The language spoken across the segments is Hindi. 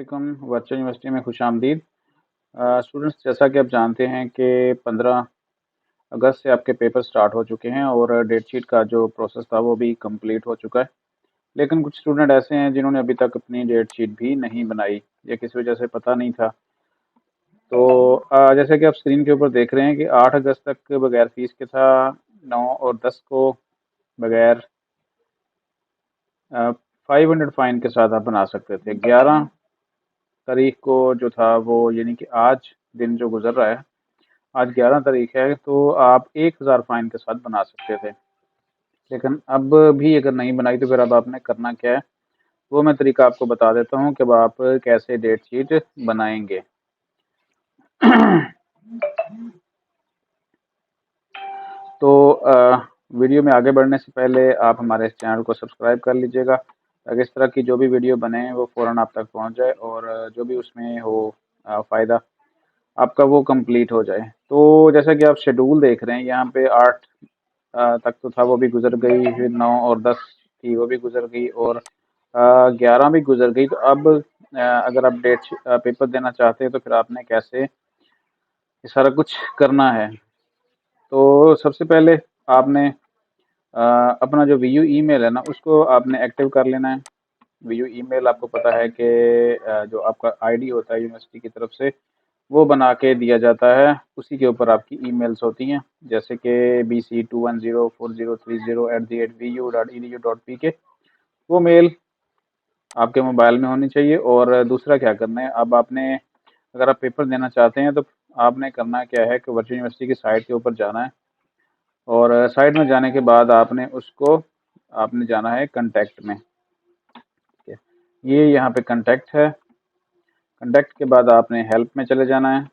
वालेकुम। वर्चुअल यूनिवर्सिटी में खुशामदीद। स्टूडेंट्स, जैसा कि आप जानते हैं कि 15 अगस्त से आपके पेपर स्टार्ट हो चुके हैं और डेट शीट का जो प्रोसेस था वो भी कंप्लीट हो चुका है। लेकिन कुछ स्टूडेंट ऐसे हैं जिन्होंने अभी तक अपनी डेट शीट भी नहीं बनाई या किसी वजह से पता नहीं था। तो जैसे कि आप स्क्रीन के ऊपर देख रहे हैं कि 8 अगस्त तक बगैर फ़ीस के था, 9 और 10 को बगैर 500 फ़ाइन के साथ आप बना सकते थे। 11 तारीख को जो था वो यानी कि आज दिन जो गुजर रहा है, आज 11 तारीख है, तो आप 1000 फाइन के साथ बना सकते थे। लेकिन अब भी अगर नहीं बनाई तो फिर अब आपने करना क्या है, वो मैं तरीका आपको बता देता हूँ कि अब आप कैसे डेट शीट बनाएंगे। तो वीडियो में आगे बढ़ने से पहले आप हमारे इस चैनल को सब्सक्राइब कर लीजिएगा, ताकि इस तरह की जो भी वीडियो बने वो फ़ौरन आप तक पहुँच जाए और जो भी उसमें हो फ़ायदा आपका वो कंप्लीट हो जाए। तो जैसा कि आप शेड्यूल देख रहे हैं यहाँ पे 8 तक तो था वो भी गुजर गई, फिर 9 और 10 थी वो भी गुजर गई और 11 भी गुजर गई। तो अब अगर आप पेपर देना चाहते हैं तो फिर आपने कैसे ये सारा कुछ करना है। तो सबसे पहले आपने अपना जो वीयू ईमेल है ना उसको आपने एक्टिव कर लेना है। वीयू ईमेल आपको पता है कि जो आपका आईडी होता है यूनिवर्सिटी की तरफ से वो बना के दिया जाता है, उसी के ऊपर आपकी ईमेल्स होती हैं, जैसे कि bc21040330@vu.edu.pk। वो मेल आपके मोबाइल में होनी चाहिए। और दूसरा क्या करना है, अब आपने अगर आप पेपर देना चाहते हैं तो आपने करना क्या है कि वर्चुअल यूनिवर्सिटी की साइट के ऊपर जाना है और साइट में जाने के बाद आपने जाना है कंटेक्ट में। ठीक है, ये यहाँ पे कंटेक्ट है। कंटेक्ट के बाद आपने हेल्प में चले जाना है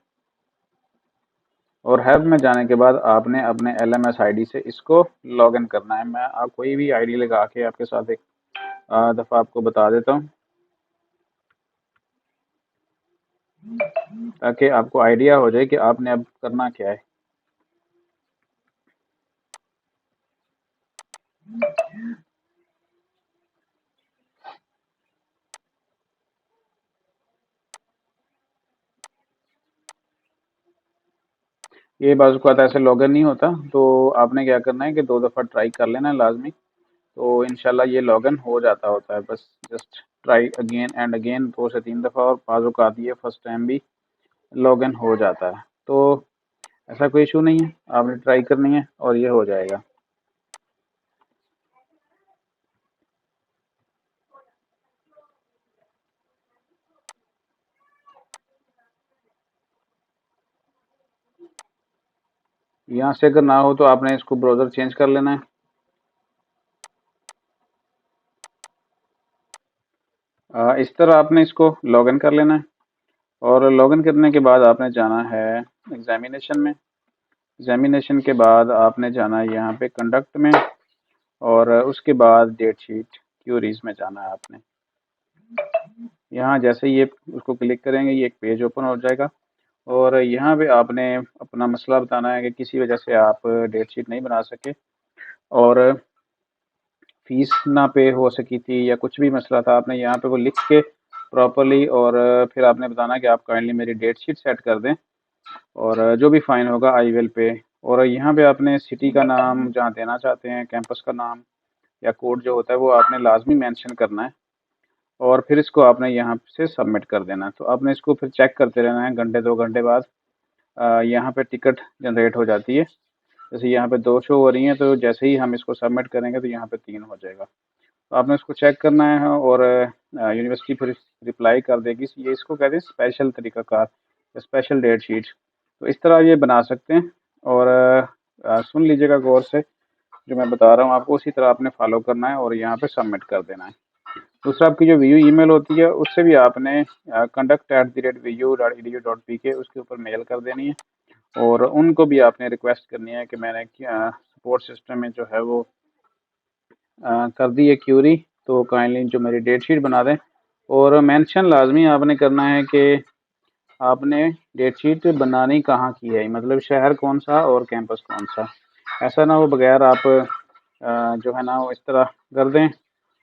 और हेल्प में जाने के बाद आपने अपने LMS आईडी से इसको लॉगिन करना है। मैं कोई भी आईडी लगा के आपके साथ एक दफ़ा आपको बता देता हूँ, ताकि आपको आइडिया हो जाए कि आपने अब करना क्या है। ये बाज़-औक़ात ऐसे लॉगिन नहीं होता, तो आपने क्या करना है कि 2 दफ़ा ट्राई कर लेना है लाज़मी, तो इंशाल्लाह ये लॉगिन हो जाता होता है। बस just try again and again 2 से 3 दफ़ा, और बाज़-औक़ात ये फर्स्ट टाइम भी लॉगिन हो जाता है। तो ऐसा कोई इशू नहीं है, आपने ट्राई करनी है और ये हो जाएगा। यहाँ से अगर ना हो तो आपने इसको ब्राउज़र चेंज कर लेना है। इस तरह आपने इसको लॉगिन कर लेना है और लॉगिन करने के बाद आपने जाना है एग्जामिनेशन में। एग्जामिनेशन के बाद आपने जाना है यहाँ पे कंडक्ट में और उसके बाद डेट शीट क्यूरीज में जाना है आपने। यहाँ जैसे ही ये उसको क्लिक करेंगे ये एक पेज ओपन हो जाएगा और यहाँ पे आपने अपना मसला बताना है कि किसी वजह से आप डेट शीट नहीं बना सके और फीस ना पे हो सकी थी या कुछ भी मसला था, आपने यहाँ पे वो लिख के प्रॉपर्ली और फिर आपने बताना कि आप काइंडली मेरी डेट शीट सेट कर दें और जो भी फ़ाइन होगा आई विल पे। और यहाँ पे आपने सिटी का नाम जहाँ देना चाहते हैं, कैंपस का नाम या कोड जो होता है वो आपने लाजमी मेंशन करना है और फिर इसको आपने यहाँ से सबमिट कर देना है। तो आपने इसको फिर चेक करते रहना है, घंटे 2 घंटे बाद यहाँ पे टिकट जनरेट हो जाती है। जैसे यहाँ पे 2 शो हो रही हैं, तो जैसे ही हम इसको सबमिट करेंगे तो यहाँ पे 3 हो जाएगा। तो आपने इसको चेक करना है और यूनिवर्सिटी फिर रिप्लाई कर देगी। ये इसको कहते हैं स्पेशल तरीक़ाकार, स्पेशल डेट शीट। तो इस तरह ये बना सकते हैं और सुन लीजिएगा गौर से, जो मैं बता रहा हूँ आपको उसी तरह आपने फॉलो करना है और यहाँ पे सबमिट कर देना है। दूसरा, आपकी जो वीयू ईमेल होती है उससे भी आपने conduct@vu.edu.pk उसके ऊपर मेल कर देनी है और उनको भी आपने रिक्वेस्ट करनी है कि मैंने सपोर्ट सिस्टम में जो है वो कर दी है क्यूरी, तो काइंडली जो मेरी डेट शीट बना दें। और मेंशन लाजमी आपने करना है कि आपने डेट शीट बनानी कहाँ की है, मतलब शहर कौन सा और कैंपस कौन सा। ऐसा ना हो बगैर आप जो है ना वो इस तरह कर दें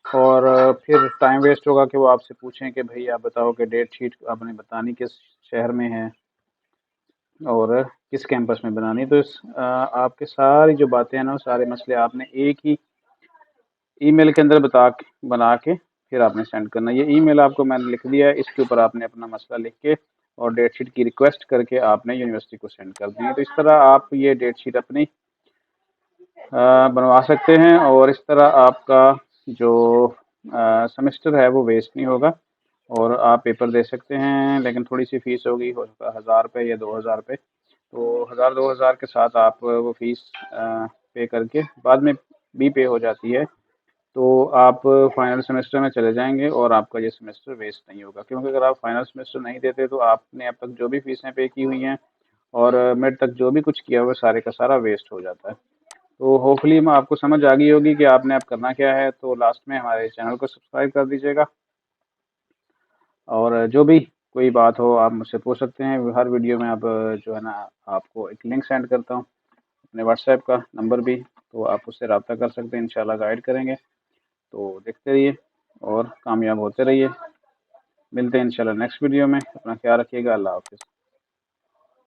और फिर टाइम वेस्ट होगा कि वो आपसे पूछें कि भाई आप बताओ कि डेट शीट आपने बतानी किस शहर में है और किस कैंपस में बनानी। तो आपके सारी जो बातें हैं ना, सारे मसले आपने एक ही ईमेल के अंदर बना के फिर आपने सेंड करना है। ये ईमेल आपको मैंने लिख दिया है, इसके ऊपर आपने अपना मसला लिख के और डेट शीट की रिक्वेस्ट करके आपने यूनिवर्सिटी को सेंड कर दी है। तो इस तरह आप ये डेट शीट अपनी बनवा सकते हैं और इस तरह आपका जो सेमेस्टर है वो वेस्ट नहीं होगा और आप पेपर दे सकते हैं। लेकिन थोड़ी सी फ़ीस होगी, हो सकता है 1000 रुपये या 2000 रुपये। तो 1000-2000 के साथ आप वो फ़ीस पे करके बाद में भी पे हो जाती है, तो आप फाइनल सेमेस्टर में चले जाएंगे और आपका ये सेमेस्टर वेस्ट नहीं होगा। क्योंकि अगर आप फाइनल सेमेस्टर नहीं देते तो आपने अब तक जो भी फ़ीसें पे की हुई हैं और मिड तक जो भी कुछ किया हुआ है सारे का सारा वेस्ट हो जाता है। तो होपफुली मैं आपको समझ आ गई होगी कि आपने अब करना क्या है। तो लास्ट में हमारे चैनल को सब्सक्राइब कर दीजिएगा और जो भी कोई बात हो आप मुझसे पूछ सकते हैं। हर वीडियो में अब जो है ना आपको एक लिंक सेंड करता हूँ अपने व्हाट्सएप का नंबर भी, तो आप उससे रब्ता कर सकते हैं। इंशाल्लाह गाइड करेंगे। तो देखते रहिए और कामयाब होते रहिए। मिलते हैं इंशाल्लाह नेक्स्ट वीडियो में। अपना ख्याल रखिएगा। अल्लाह हाफ़िज़।